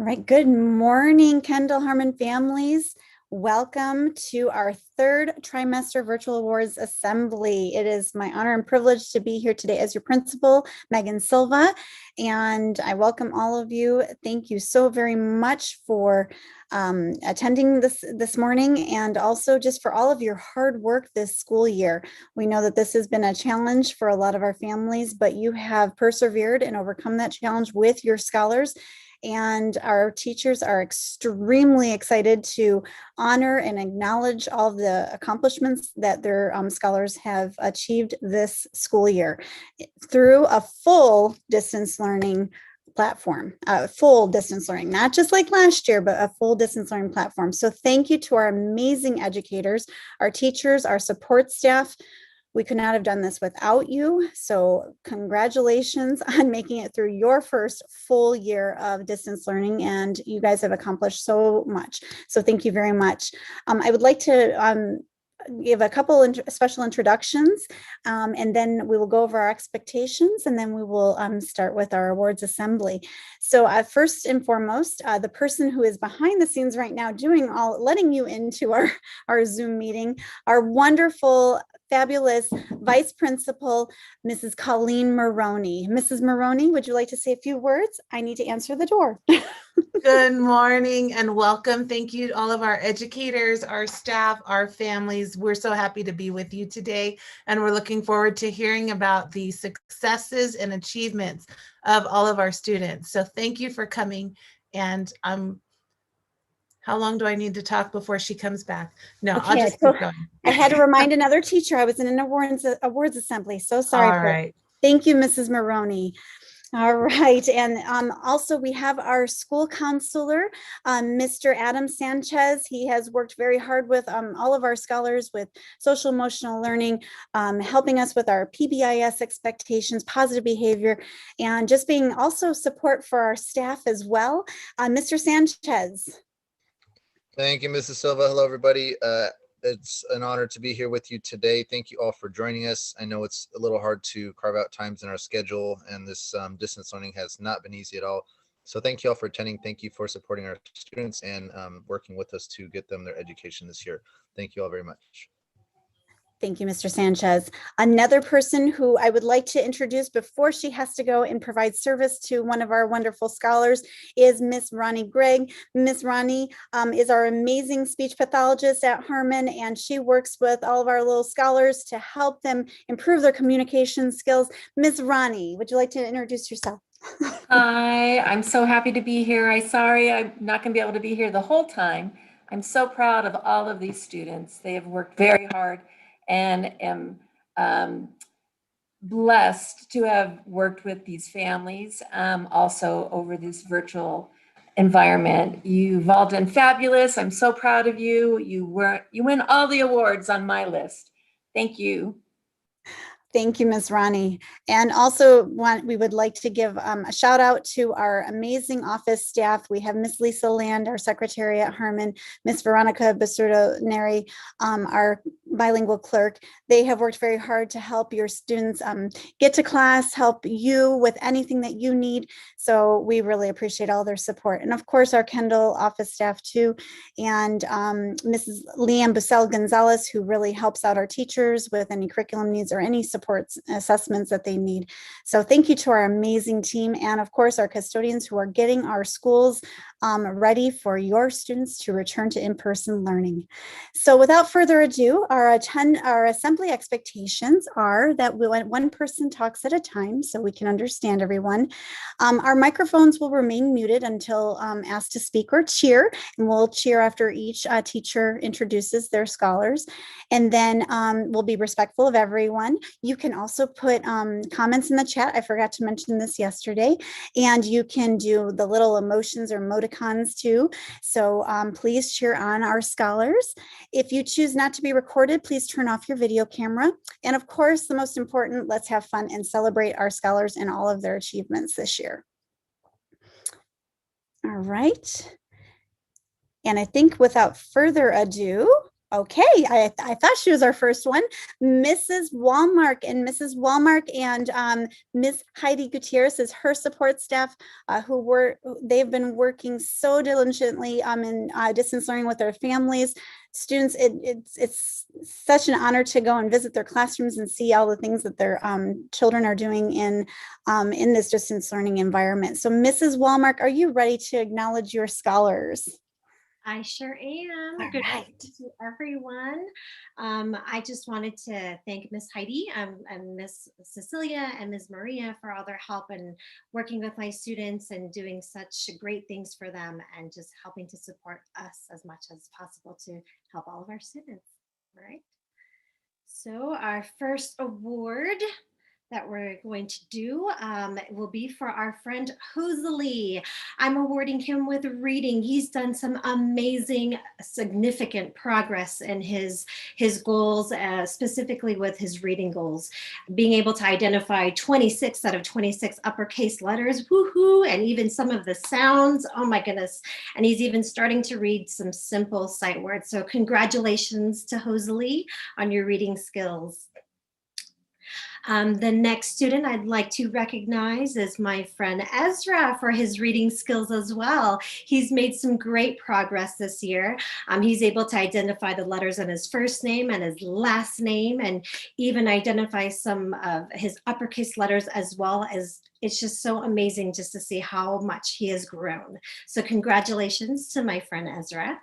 All right. Good morning, Kendall Harmon families. Welcome to our third trimester virtual awards assembly. It is my honor and privilege to be here today as your principal, Megan Silva, and I welcome all of you. Thank you so very much for attending this morning, and also just for all of your hard work this school year. We know that this has been a challenge for a lot of our families, but you have persevered and overcome that challenge with your scholars. And our teachers are extremely excited to honor and acknowledge all of the accomplishments that their scholars have achieved this school year through a full distance learning platform, full distance learning, not just like last year, but a full distance learning platform. So thank you to our amazing educators, our teachers, our support staff. We could not have done this without you. So congratulations on making it through your first full year of distance learning. And you guys have accomplished so much. So thank you very much. I would like to give a couple special introductions, and then we will go over our expectations, and then we will start with our awards assembly. So first and foremost, the person who is behind the scenes right now letting you into our Zoom meeting, our wonderful, fabulous Vice Principal, Mrs. Colleen Maroney. Mrs. Maroney, would you like to say a few words? I need to answer the door. Good morning and welcome. Thank you to all of our educators, our staff, our families. We're so happy to be with you today, and we're looking forward to hearing about the successes and achievements of all of our students. So thank you for coming. And how long do I need to talk before she comes back? No, okay, I'll just keep going. I had to remind another teacher I was in an awards assembly. So sorry. All right. Thank you, Mrs. Maroney. All right. And also we have our school counselor, Mr. Adam Sanchez. He has worked very hard with all of our scholars with social emotional learning, helping us with our PBIS expectations, positive behavior, and just being also support for our staff as well. Mr. Sanchez. Thank you, Mrs. Silva. Hello, everybody. It's an honor to be here with you today. Thank you all for joining us. I know it's a little hard to carve out times in our schedule, and this distance learning has not been easy at all. So thank you all for attending. Thank you for supporting our students and working with us to get them their education this year. Thank you all very much. Thank you, Mr. Sanchez. Another person who I would like to introduce before she has to go and provide service to one of our wonderful scholars is Miss Ronnie Gregg. Miss Ronnie is our amazing speech pathologist at Harmon, and she works with all of our little scholars to help them improve their communication skills. Miss Ronnie, would you like to introduce yourself? Hi, I'm so happy to be here. I'm sorry I'm not going to be able to be here the whole time. I'm so proud of all of these students. They have worked very hard, and am blessed to have worked with these families also over this virtual environment. You've all done fabulous. I'm so proud of you. You win all the awards on my list. Thank you. Thank you, Ms. Ronnie. And also we would like to give a shout out to our amazing office staff. We have Ms. Lisa Land, our secretary at Harmon, Ms. Veronica Basurdo-Neri, our bilingual clerk. They have worked very hard to help your students get to class, help you with anything that you need. So we really appreciate all their support. And of course, our Kendall office staff too. And Mrs. Leanne Bussell-Gonzalez, who really helps out our teachers with any curriculum needs or any supports assessments that they need. So thank you to our amazing team, and of course our custodians who are getting our schools ready for your students to return to in-person learning. So without further ado, our assembly expectations are that one person talks at a time so we can understand everyone. Our microphones will remain muted until asked to speak or cheer, and we'll cheer after each teacher introduces their scholars. And then we'll be respectful of everyone. You can also put comments in the chat. I forgot to mention this yesterday. And you can do the little emotions or emoticons too. So please cheer on our scholars. If you choose not to be recorded, please turn off your video camera. And of course, the most important, let's have fun and celebrate our scholars and all of their achievements this year. All right. And I think without further ado, Okay, I thought she was our first one. Mrs. Walmark and Ms. Heidi Gutierrez is her support staff they've been working so diligently in distance learning with their families. Students, it's such an honor to go and visit their classrooms and see all the things that their children are doing in this distance learning environment. So Mrs. Walmark, are you ready to acknowledge your scholars? I sure am. All Good right. morning to everyone. I just wanted to thank Miss Heidi and Miss Cecilia and Ms. Maria for all their help and working with my students and doing such great things for them and just helping to support us as much as possible to help all of our students. All right. So our first award that we're going to do will be for our friend Hosley. I'm awarding him with reading. He's done some amazing, significant progress in his goals, specifically with his reading goals. Being able to identify 26 out of 26 uppercase letters, woohoo, and even some of the sounds, oh my goodness. And he's even starting to read some simple sight words. So congratulations to Hosley on your reading skills. The next student I'd like to recognize is my friend Ezra for his reading skills as well. He's made some great progress this year. He's able to identify the letters in his first name and his last name, and even identify some of his uppercase letters as well. As it's just so amazing just to see how much he has grown. So congratulations to my friend Ezra.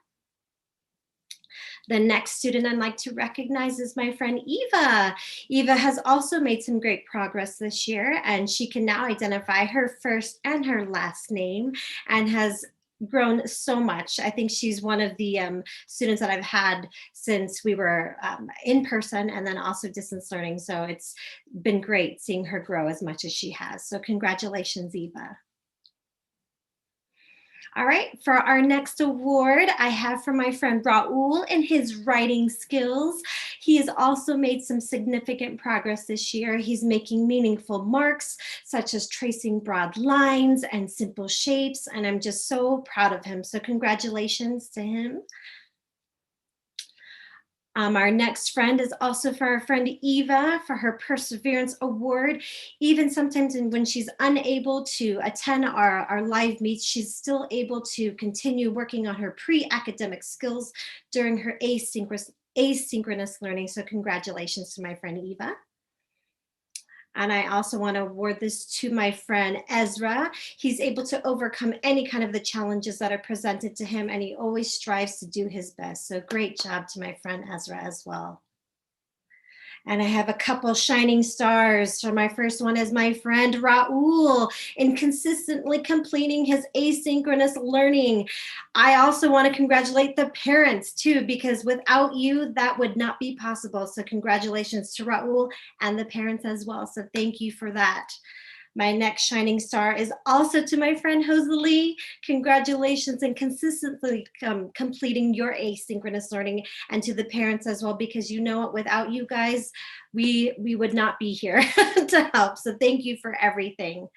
The next student I'd like to recognize is my friend Eva. Eva has also made some great progress this year, and she can now identify her first and her last name and has grown so much. I think she's one of the students that I've had since we were in person and then also distance learning. So it's been great seeing her grow as much as she has. So congratulations, Eva. All right, for our next award, I have for my friend Raul and his writing skills. He has also made some significant progress this year. He's making meaningful marks, such as tracing broad lines and simple shapes, and I'm just so proud of him. So congratulations to him. Our next friend is also for our friend Eva for her Perseverance Award. Even sometimes when she's unable to attend our live meets, she's still able to continue working on her pre-academic skills during her asynchronous learning. So congratulations to my friend Eva. And I also want to award this to my friend Ezra. He's able to overcome any kind of the challenges that are presented to him, and he always strives to do his best. So great job to my friend Ezra as well. And I have a couple shining stars. So my first one is my friend Raul in consistently completing his asynchronous learning. I also want to congratulate the parents too, because without you, that would not be possible. So congratulations to Raul and the parents as well. So thank you for that. My next shining star is also to my friend Hosley. Congratulations and consistently completing your asynchronous learning, and to the parents as well, because you know what, without you guys, we would not be here to help. So thank you for everything.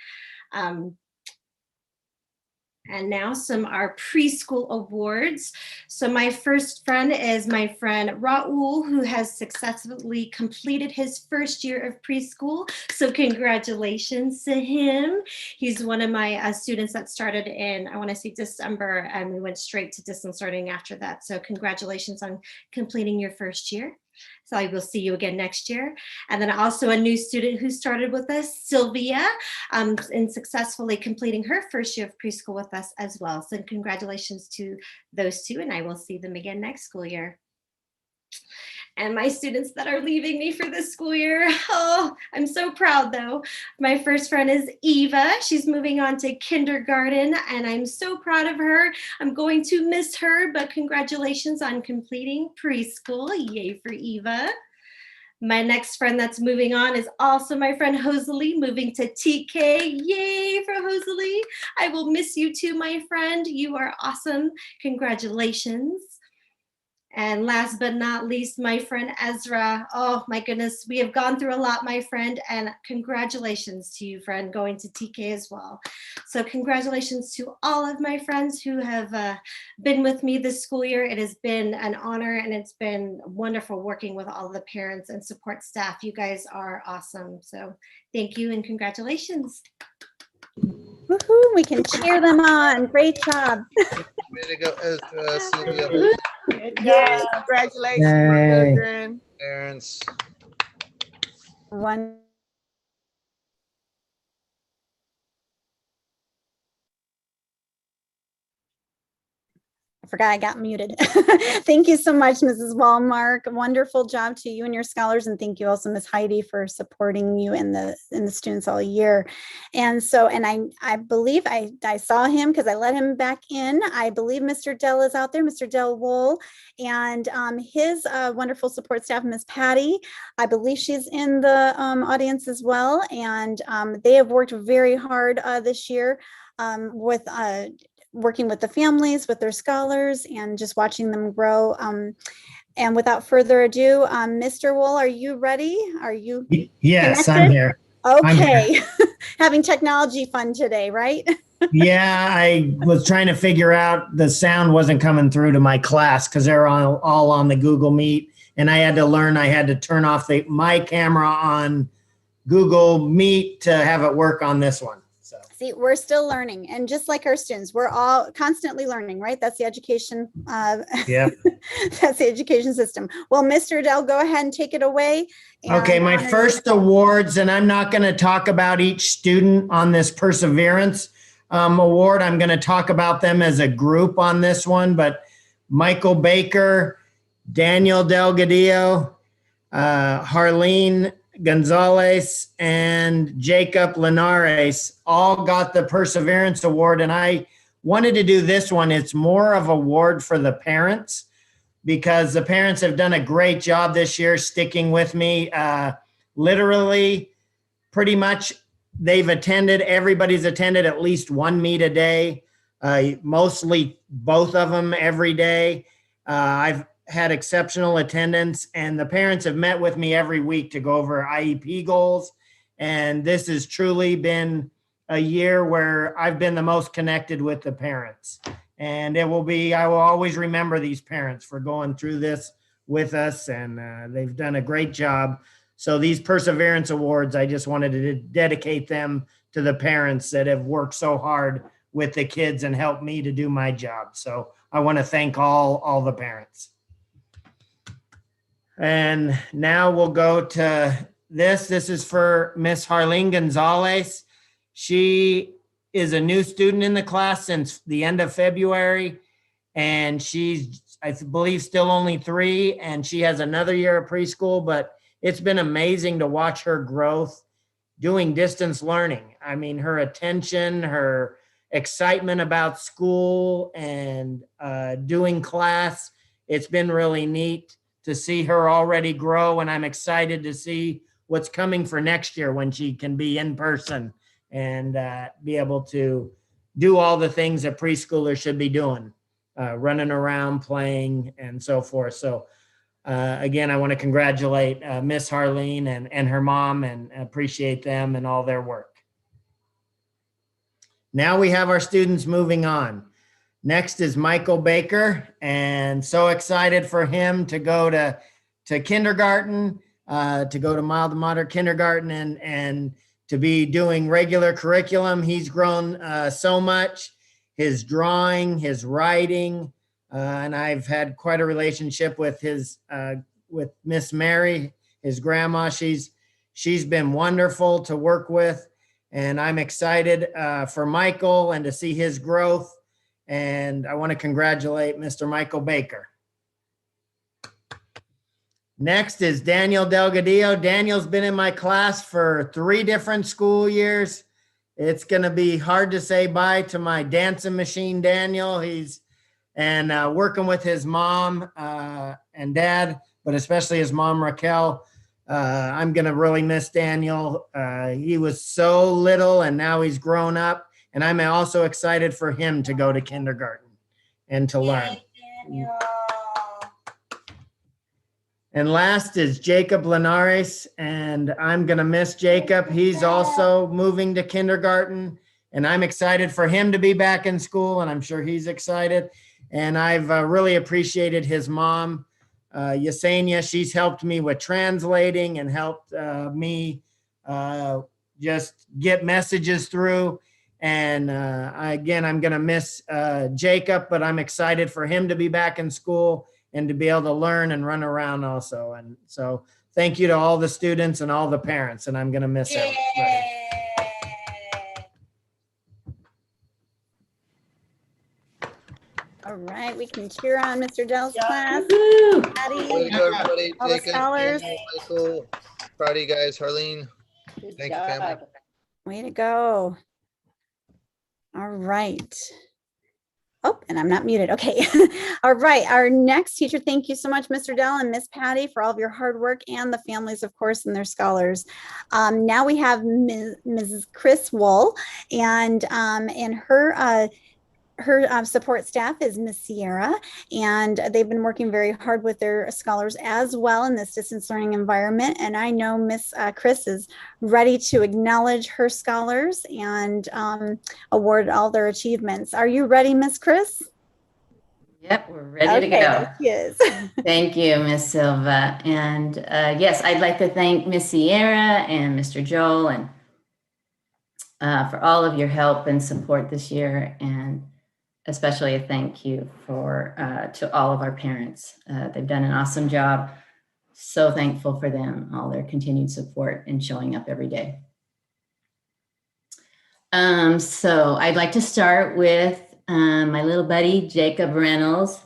And now some are preschool awards. So my first friend is my friend Raul, who has successfully completed his first year of preschool. So congratulations to him. He's one of my students that started in, I want to say December, and we went straight to distance learning after that. So congratulations on completing your first year. So I will see you again next year. And then also a new student who started with us, Sylvia, in successfully completing her first year of preschool with us as well. So congratulations to those two, and I will see them again next school year. And my students that are leaving me for this school year, oh, I'm so proud though. My first friend is Eva. She's moving on to kindergarten, and I'm so proud of her. I'm going to miss her, but congratulations on completing preschool. Yay for Eva. My next friend that's moving on is also my friend Hosley, moving to TK. Yay for Hosley. I will miss you too, my friend. You are awesome. Congratulations. And last but not least, my friend Ezra. Oh my goodness, we have gone through a lot, my friend, and congratulations to you, friend, going to TK as well. So congratulations to all of my friends who have been with me this school year. It has been an honor, and it's been wonderful working with all the parents and support staff. You guys are awesome. So thank you and congratulations. Woohoo, we can cheer them on. Great job. Way to go, Ezra, Sylvia, Good job. Congratulations, Yay. children. parents. One. I forgot I got muted. Thank you so much, Mrs. Wallmark. Wonderful job to you and your scholars, and thank you also, Ms. Heidi, for supporting you and the students all year. And so, and I believe I saw him because I let him back in. I believe Mr. Dell is out there, Mr. Dell Wool, and his wonderful support staff, Ms. Patty. I believe she's in the audience as well, and they have worked very hard this year with working with the families, with their scholars, and just watching them grow. And without further ado, Mr. Wool, are you ready? Are you Yes, connected? I'm here. Okay. Having technology fun today, right? Yeah, I was trying to figure out the sound wasn't coming through to my class because they're all on the Google Meet, and I had to learn I had to turn off my camera on Google Meet to have it work on this one. So See, we're still learning, and just like our students, we're all constantly learning, right? That's the education. yeah. That's the education system. Well, Mr. Dell, go ahead and take it away. Okay, and my honor first you. awards, and I'm not going to talk about each student on this perseverance award. I'm going to talk about them as a group on this one, but Michael Baker, Daniel Delgadillo, Harleen Gonzalez, and Jacob Linares all got the Perseverance Award. And I wanted to do this one. It's more of a award for the parents because the parents have done a great job this year sticking with me. Literally, pretty much everybody's attended at least one meet a day, mostly both of them every day. I've had exceptional attendance, and the parents have met with me every week to go over IEP goals. And this has truly been a year where I've been the most connected with the parents. And I will always remember these parents for going through this with us, and they've done a great job. So these Perseverance Awards, I just wanted to dedicate them to the parents that have worked so hard with the kids and helped me to do my job. So I want to thank all the parents. And now we'll go to this. This is for Miss Harleen Gonzalez. She is a new student in the class since the end of February. And she's, I believe, still only 3. And she has another year of preschool, but it's been amazing to watch her growth doing distance learning. I mean, her attention, her excitement about school and doing class. It's been really neat to see her already grow, and I'm excited to see what's coming for next year when she can be in person and be able to do all the things that preschoolers should be doing, running around, playing, and so forth. So again, I want to congratulate Miss Harleen and her mom and appreciate them and all their work. Now we have our students moving on. Next is Michael Baker, and so excited for him to go to kindergarten, to go to mild to moderate kindergarten and to be doing regular curriculum. He's grown so much, his drawing, his writing, and I've had quite a relationship with with Miss Mary, his grandma. She's been wonderful to work with, and I'm excited for Michael and to see his growth. And I want to congratulate Mr. Michael Baker. Next is Daniel Delgadillo. Daniel's been in my class for 3 different school years. It's going to be hard to say bye to my dancing machine, Daniel. He's working with his mom and dad, but especially his mom, Raquel. I'm going to really miss Daniel. He was so little, and now he's grown up. And I'm also excited for him to go to kindergarten and to learn. And last is Jacob Linares, and I'm going to miss Jacob. He's also moving to kindergarten, and I'm excited for him to be back in school, and I'm sure he's excited. And I've really appreciated his mom, Yesenia. She's helped me with translating and helped me just get messages through. And again, I'm going to miss Jacob, but I'm excited for him to be back in school and to be able to learn and run around also. And so thank you to all the students and all the parents, and I'm going to miss everybody. All right, we can cheer on Mr. Dell's class. Woo-hoo. Patty, Way to go, everybody. all the Jacob, scholars. Daniel, Michael, proud of you guys. Harleen, Good thank you, family. job. Way to go. All right. Oh, and I'm not muted. Okay. All right. Our next teacher, thank you so much, Mr. Dell and Miss Patty, for all of your hard work, and the families, of course, and their scholars. Now we have Mrs. Chris Wool, and her support staff is Miss Sierra, and they've been working very hard with their scholars as well in this distance learning environment. And I know Miss Chris is ready to acknowledge her scholars and award all their achievements. Are you ready, Miss Chris? Yep, we're ready to go. There she is. Thank you, Miss Silva. And yes, I'd like to thank Miss Sierra and Mr. Joel and for all of your help and support this year, and especially a thank you to all of our parents. They've done an awesome job. So thankful for them, all their continued support and showing up every day. So I'd like to start with my little buddy, Jacob Reynolds.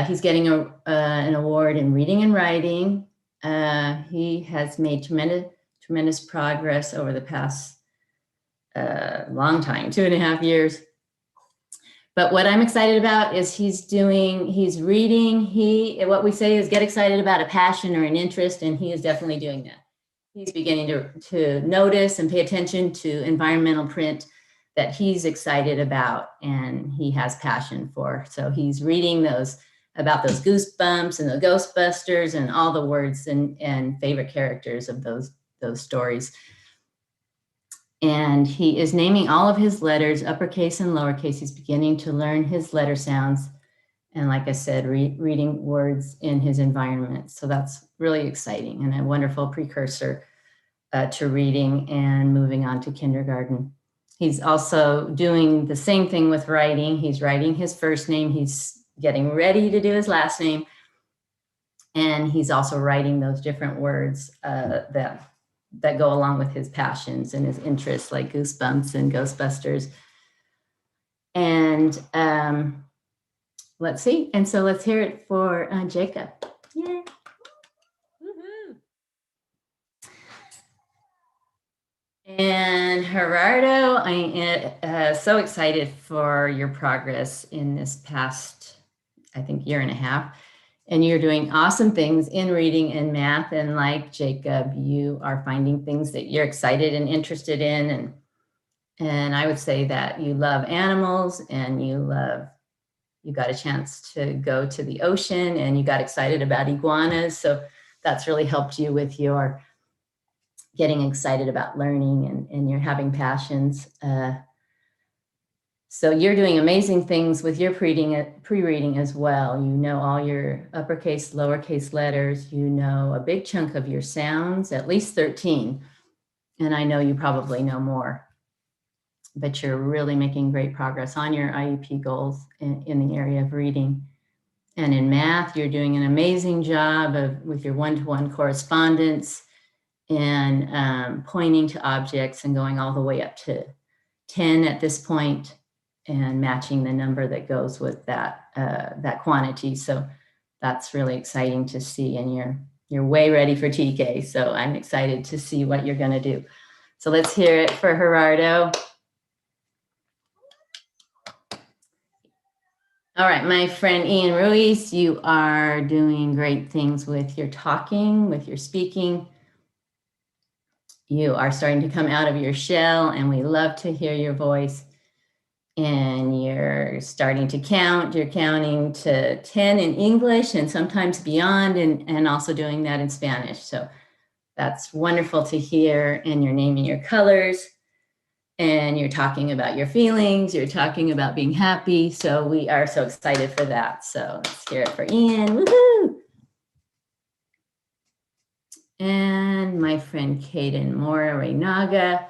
He's getting an award in reading and writing. He has made tremendous progress over the past long time, 2.5 years. But what I'm excited about is he's reading. What we say is get excited about a passion or an interest, and he is definitely doing that. He's beginning to notice and pay attention to environmental print that he's excited about and he has passion for. So he's reading about those goosebumps and the Ghostbusters and all the words and favorite characters of those stories. And he is naming all of his letters, uppercase and lowercase. He's beginning to learn his letter sounds. And like I said, reading words in his environment. So that's really exciting and a wonderful precursor to reading and moving on to kindergarten. He's also doing the same thing with writing. He's writing his first name. He's getting ready to do his last name. And he's also writing those different words that go along with his passions and his interests, like Goosebumps and Ghostbusters. And let's see. And so let's hear it for Jacob. Yay. Woo-hoo. And Gerardo, I am so excited for your progress in this past, I think, 1.5 years. And you're doing awesome things in reading and math. And like Jacob, you are finding things that you're excited and interested in. And I would say that you love animals, and you got a chance to go to the ocean, and you got excited about iguanas. So that's really helped you with your getting excited about learning, and you're having passions. So you're doing amazing things with your pre-reading as well. You know all your uppercase, lowercase letters. You know a big chunk of your sounds, at least 13. And I know you probably know more. But you're really making great progress on your IEP goals in the area of reading. And in math, you're doing an amazing job with your one-to-one correspondence and pointing to objects and going all the way up to 10 at this point, and matching the number that goes with that quantity. So that's really exciting to see, and you're way ready for TK. So I'm excited to see what you're going to do. So let's hear it for Gerardo. All right, my friend Ian Ruiz, you are doing great things with your talking, with your speaking. You are starting to come out of your shell, and we love to hear your voice. and you're starting to count. You're counting to 10 in English and sometimes beyond, and also doing that in Spanish. So that's wonderful to hear. And you're naming your colors, and you're talking about your feelings. You're talking about being happy. So we are so excited for that. So let's hear it for Ian. Woohoo! And my friend Kaden Mora Reynaga.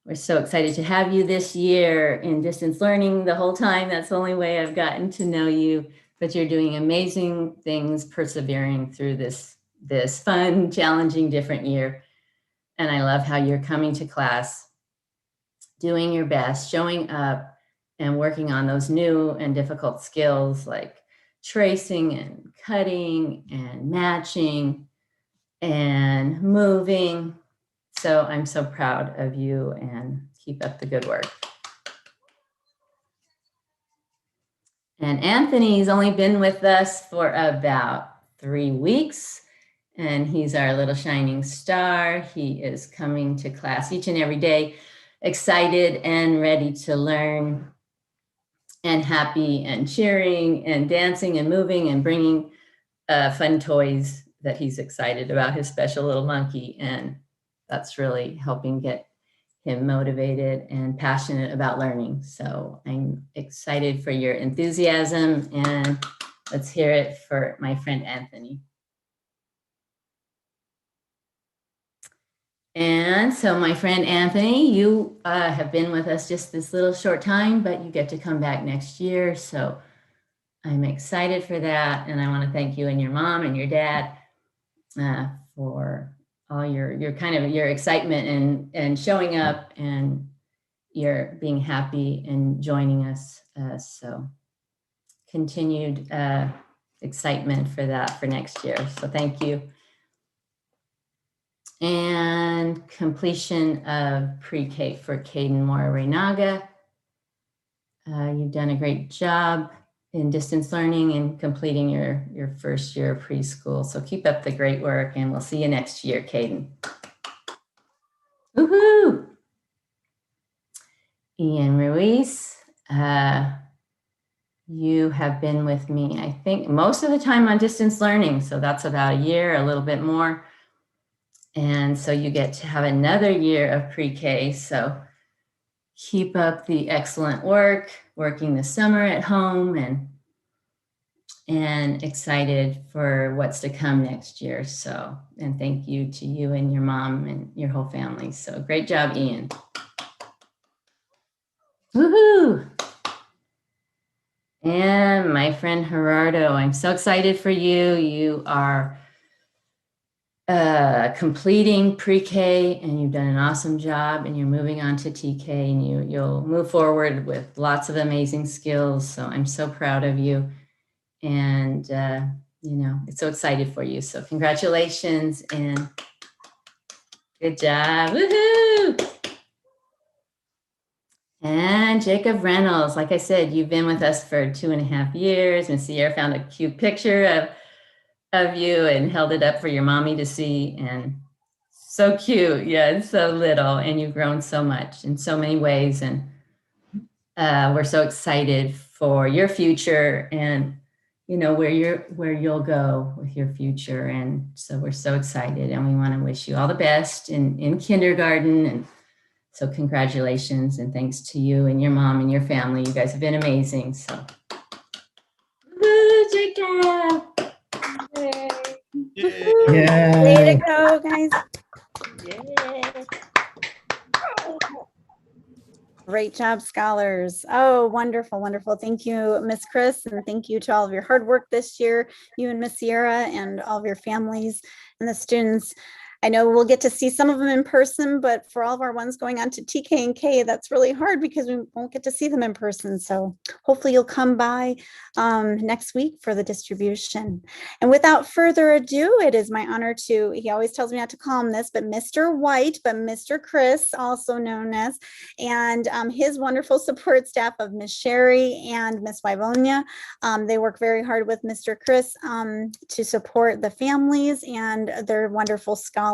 We're so excited to have you this year in distance learning the whole time. That's the only way I've gotten to know you, but you're doing amazing things, persevering through this fun, challenging, different year. And I love how you're coming to class, doing your best, showing up, and working on those new and difficult skills like tracing and cutting and matching and moving. So I'm so proud of you, and keep up the good work. And Anthony's only been with us for about 3 weeks, and he's our little shining star. He is coming to class each and every day, excited and ready to learn, and happy and cheering and dancing and moving and bringing fun toys that he's excited about, his special little monkey. And that's really helping get him motivated and passionate about learning. So I'm excited for your enthusiasm, and let's hear it for my friend Anthony. And so my friend Anthony, you have been with us just this little short time, but you get to come back next year. So I'm excited for that. And I want to thank you and your mom and your dad for all your kind of your excitement and showing up, and you're being happy and joining us. So continued excitement for that for next year. So thank you. And completion of pre-K for Kaden Mora Reynaga. You've done a great job in distance learning and completing your first year of preschool. So keep up the great work, and we'll see you next year, Kaden. Woohoo! Ian Ruiz, you have been with me, I think, most of the time on distance learning. So that's about a year, a little bit more. And so you get to have another year of pre-K. So keep up the excellent work, working the summer at home, and excited for what's to come next year. So, and thank you to you and your mom and your whole family. So great job, Ian. Woohoo! And my friend Gerardo, I'm so excited for you. You are completing pre-K, and you've done an awesome job, and you're moving on to TK, and you'll move forward with lots of amazing skills. So I'm so proud of you, and it's so excited for you. So congratulations and good job. Woohoo! And Jacob Reynolds, like I said, you've been with us for 2.5 years. Miss Sierra found a cute picture of you and held it up for your mommy to see, and so cute. Yeah, it's so little, and you've grown so much in so many ways, and we're so excited for your future, and where you'll go with your future. And so we're so excited, and we want to wish you all the best in kindergarten. And so congratulations, and thanks to you and your mom and your family. You guys have been amazing. So woo, Jacob. Yay. Way to go, guys. Yay. Great job, scholars. Oh, wonderful, wonderful. Thank you, Miss Chris, and thank you to all of your hard work this year, you and Miss Sierra and all of your families and the students. I know we'll get to see some of them in person, but for all of our ones going on to TK and K, that's really hard because we won't get to see them in person. So hopefully you'll come by next week for the distribution. And without further ado, it is my honor to, he always tells me not to call him this, but Mr. White, but Mr. Chris, also known as, and his wonderful support staff of Miss Sherry and Miss Wyvonia. They work very hard with Mr. Chris to support the families and their wonderful scholars.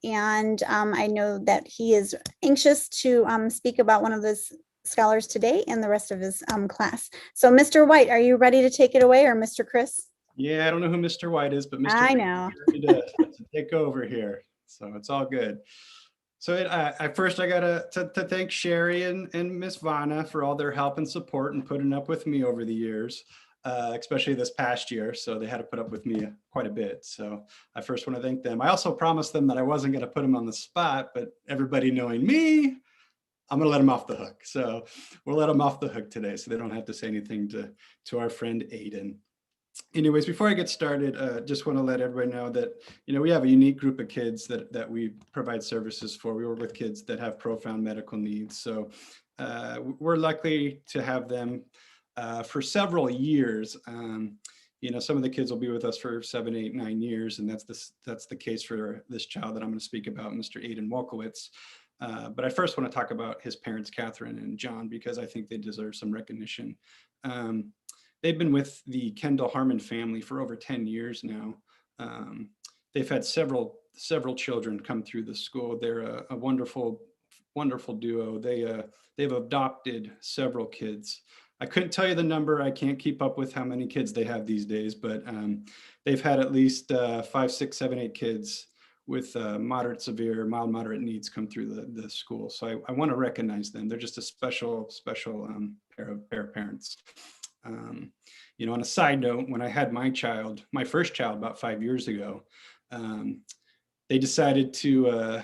And I know that he is anxious to speak about one of those scholars today and the rest of his class. So Mr. White, are you ready to take it away, or Mr. Chris? Yeah, I don't know who Mr. White is, but Mr. I White know. is ready to take over here. So it's all good. So I gotta to thank Sherry and Miss Vanna for all their help and support and putting up with me over the years, especially this past year. So they had to put up with me quite a bit. So I first want to thank them. I also promised them that I wasn't going to put them on the spot, but everybody knowing me, I'm going to let them off the hook. So we'll let them off the hook today, so they don't have to say anything to our friend Aiden. Anyways, before I get started, just want to let everybody know that, we have a unique group of kids that we provide services for. We work with kids that have profound medical needs. So we're lucky to have them for several years. Some of the kids will be with us for 7, 8, 9 years. And that's the case for this child that I'm going to speak about, Mr. Aiden Wolkowitz. But I first want to talk about his parents, Catherine and John, because I think they deserve some recognition. They've been with the Kendall Harmon family for over 10 years now. They've had several children come through the school. They're a wonderful, wonderful duo. They've adopted several kids. I couldn't tell you the number. I can't keep up with how many kids they have these days, but they've had at least 5, 6, 7, 8 kids with moderate, severe, mild, moderate needs come through the school. So I want to recognize them. They're just a special pair of parents. On a side note, when I had my first child about 5 years ago, they decided to,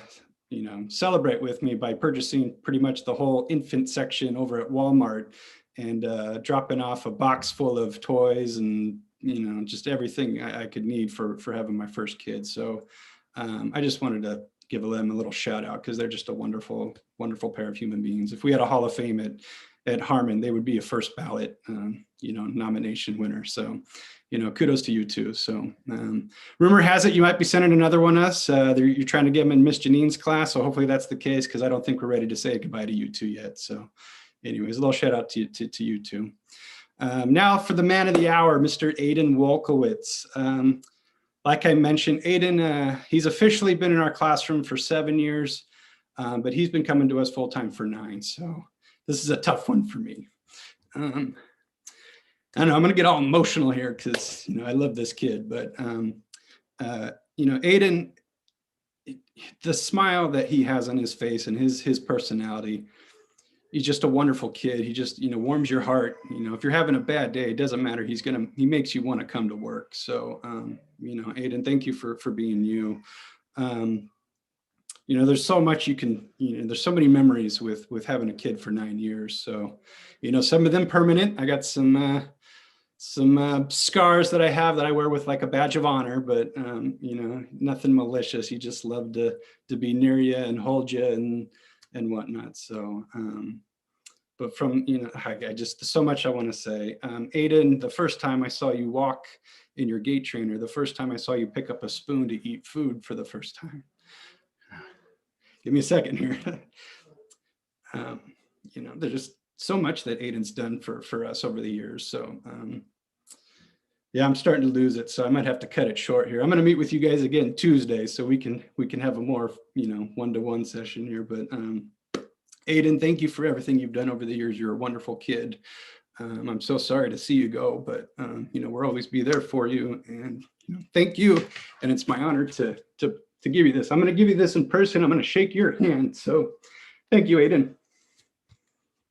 celebrate with me by purchasing pretty much the whole infant section over at Walmart and dropping off a box full of toys and, just everything I could need for having my first kid. So I just wanted to give them a little shout out because they're just a wonderful, wonderful pair of human beings. If we had a Hall of Fame at Harmon, they would be a first ballot, nomination winner. So, kudos to you too. So rumor has it you might be sending another one us. You're trying to get them in Miss Janine's class. So hopefully that's the case, because I don't think we're ready to say goodbye to you two yet. So anyways, a little shout out to you two. Now for the man of the hour, Mr. Aiden Wolkowitz. Like I mentioned, Aiden, he's officially been in our classroom for 7 years, but he's been coming to us full time for 9. So this is a tough one for me. I don't know, I'm going to get all emotional here because, I love this kid, but, Aiden, the smile that he has on his face and his personality, he's just a wonderful kid. He just, warms your heart. If you're having a bad day, it doesn't matter. He makes you want to come to work. So, Aiden, thank you for being you. There's so much you can, there's so many memories with having a kid for 9 years. So, some of them permanent. I got some scars that I have that I wear with like a badge of honor, but, nothing malicious. You just love to be near you and hold you and whatnot. So, but from, I just, so much I want to say. Aiden, the first time I saw you walk in your gait trainer, the first time I saw you pick up a spoon to eat food for the first time. Give me a second here. There's just so much that Aiden's done for us over the years. So, yeah, I'm starting to lose it. So I might have to cut it short here. I'm going to meet with you guys again Tuesday, so we can have a more, one-to-one session here. But Aiden, thank you for everything you've done over the years. You're a wonderful kid. I'm so sorry to see you go, but we'll always be there for you. And thank you. And it's my honor to give you this. I'm going to give you this in person. I'm going to shake your hand. So thank you, Aiden.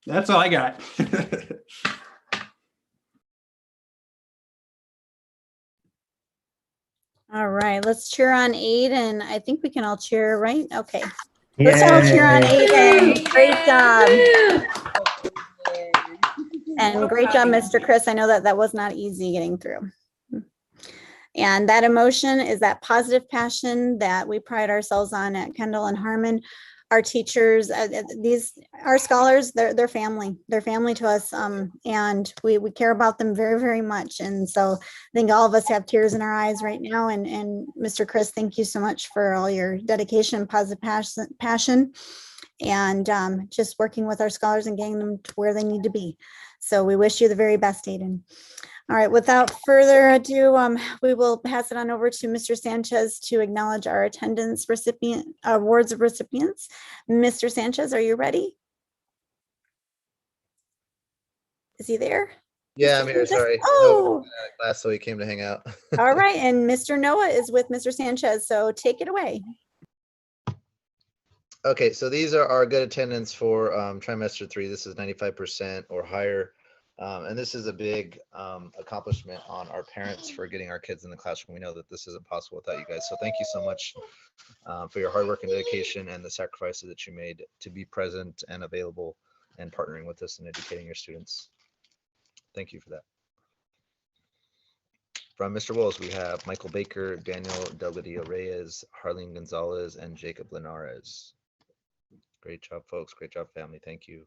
That's all I got. All right, let's cheer on Aiden. I think we can all cheer, right? Okay. Let's all cheer on Aiden. Great job. And great job, Mr. Chris. I know that was not easy getting through. And that emotion is that positive passion that we pride ourselves on at Kendall and Harmon. Our teachers, our scholars, they're family. They're family to us, and we care about them very, very much. And so I think all of us have tears in our eyes right now. And Mr. Chris, thank you so much for all your dedication and positive passion, and just working with our scholars and getting them to where they need to be. So we wish you the very best, Aiden. All right, without further ado, we will pass it on over to Mr. Sanchez to acknowledge our attendance awards of recipients. Mr. Sanchez, are you ready? Is he there? Yeah, Mr. I'm here. Sanchez? Sorry. Oh, Class, so he came to hang out. all right. And Mr. Noah is with Mr. Sanchez. So take it away. Okay, so these are our good attendance for trimester 3. This is 95% or higher. And this is a big accomplishment on our parents for getting our kids in the classroom. We know that this isn't possible without you guys. So thank you so much for your hard work and dedication and the sacrifices that you made to be present and available and partnering with us in educating your students. Thank you for that. From Mr. Wills, we have Michael Baker, Daniel Delgadillo Reyes, Harleen Gonzalez, and Jacob Linares. Great job, folks. Great job, family. Thank you.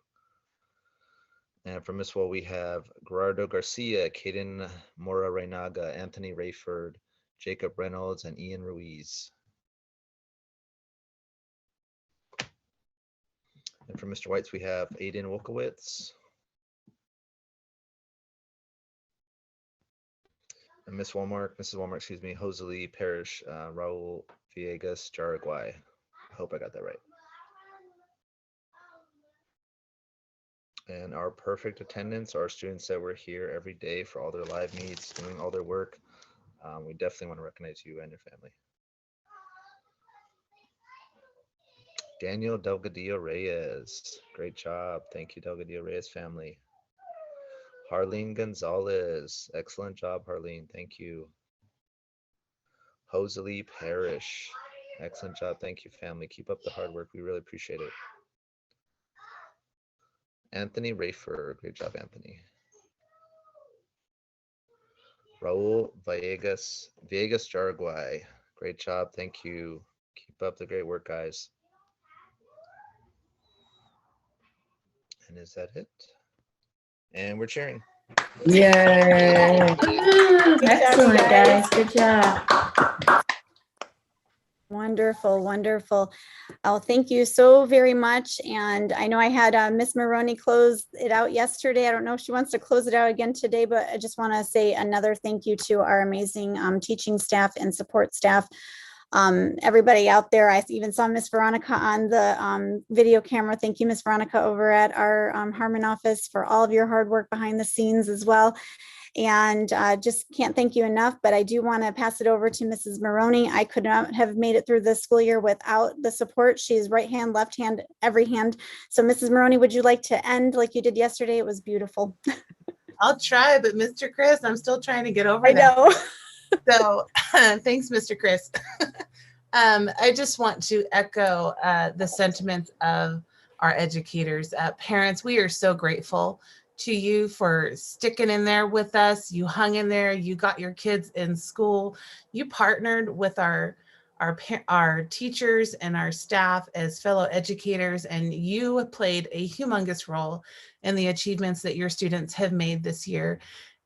And from Miss Wall, we have Gerardo Garcia, Caden Mora Reynaga, Anthony Rayford, Jacob Reynolds, and Ian Ruiz. And from Mr. White's, we have Aiden Wolkowitz. And Mrs. Walmart, excuse me, Joselie Parrish, Raul Villegas Jaraguay. I hope I got that right. And our perfect attendance are students that were here every day for all their live meets, doing all their work. We definitely want to recognize you and your family. Daniel Delgadillo Reyes, great job. Thank you, Delgadillo Reyes family. Harleen Gonzalez, excellent job, Harleen. Thank you. Joselie Parrish, excellent job. Thank you, family. Keep up the hard work. We really appreciate it. Anthony Rayford, great job, Anthony. Raul Villegas Jaraguay, great job. Thank you. Keep up the great work, guys. And is that it? And we're cheering. Yay. Excellent, guys. guys. Good job. Wonderful, wonderful. Oh, thank you so very much. And I know I had Miss Maroney close it out yesterday. I don't know if she wants to close it out again today, but I just want to say another thank you to our amazing teaching staff and support staff. Everybody out there. I even saw Miss Veronica on the video camera. Thank you, Miss Veronica, over at our Harmon office for all of your hard work behind the scenes as well. And just can't thank you enough, but I do want to pass it over to Mrs. Maroney. I could not have made it through the school year without the support. She's right hand, left hand, every hand. So Mrs. Maroney, would you like to end like you did yesterday? It was beautiful. I'll try, but Mr. Chris, I'm still trying to get over I that. know. So thanks, Mr. Chris. I just want to echo the sentiments of our educators. Parents, we are so grateful to you for sticking in there with us. You hung in there, you got your kids in school, you partnered with our teachers and our staff as fellow educators, and you played a humongous role in the achievements that your students have made this year.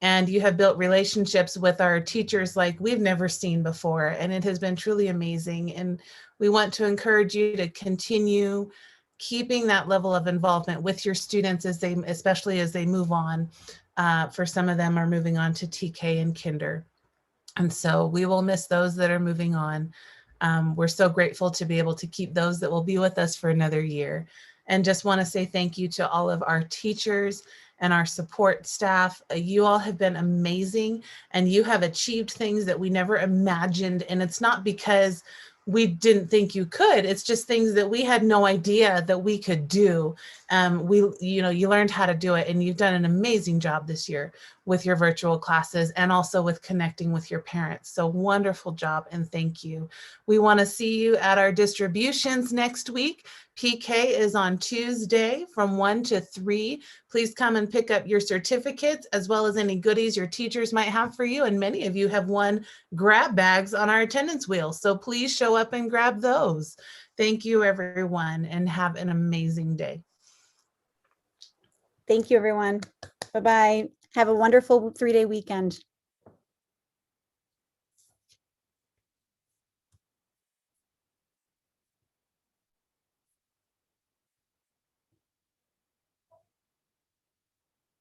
And you have built relationships with our teachers like we've never seen before. And it has been truly amazing. And we want to encourage you to continue keeping that level of involvement with your students as they, especially as they move on. For some of them are moving on to TK and Kinder. And so we will miss those that are moving on. We're so grateful to be able to keep those that will be with us for another year. And just want to say thank you to all of our teachers and our support staff. You all have been amazing, and you have achieved things that we never imagined. And it's not because we didn't think you could, it's just things that we had no idea that we could do. You learned how to do it, and you've done an amazing job this year with your virtual classes and also with connecting with your parents. So wonderful job, and thank you. We want to see you at our distributions next week. PK is on Tuesday from 1 to 3. Please come and pick up your certificates as well as any goodies your teachers might have for you. And many of you have won grab bags on our attendance wheel. So please show up and grab those. Thank you, everyone, and have an amazing day. Thank you, everyone. Bye-bye. Have a wonderful 3-day weekend.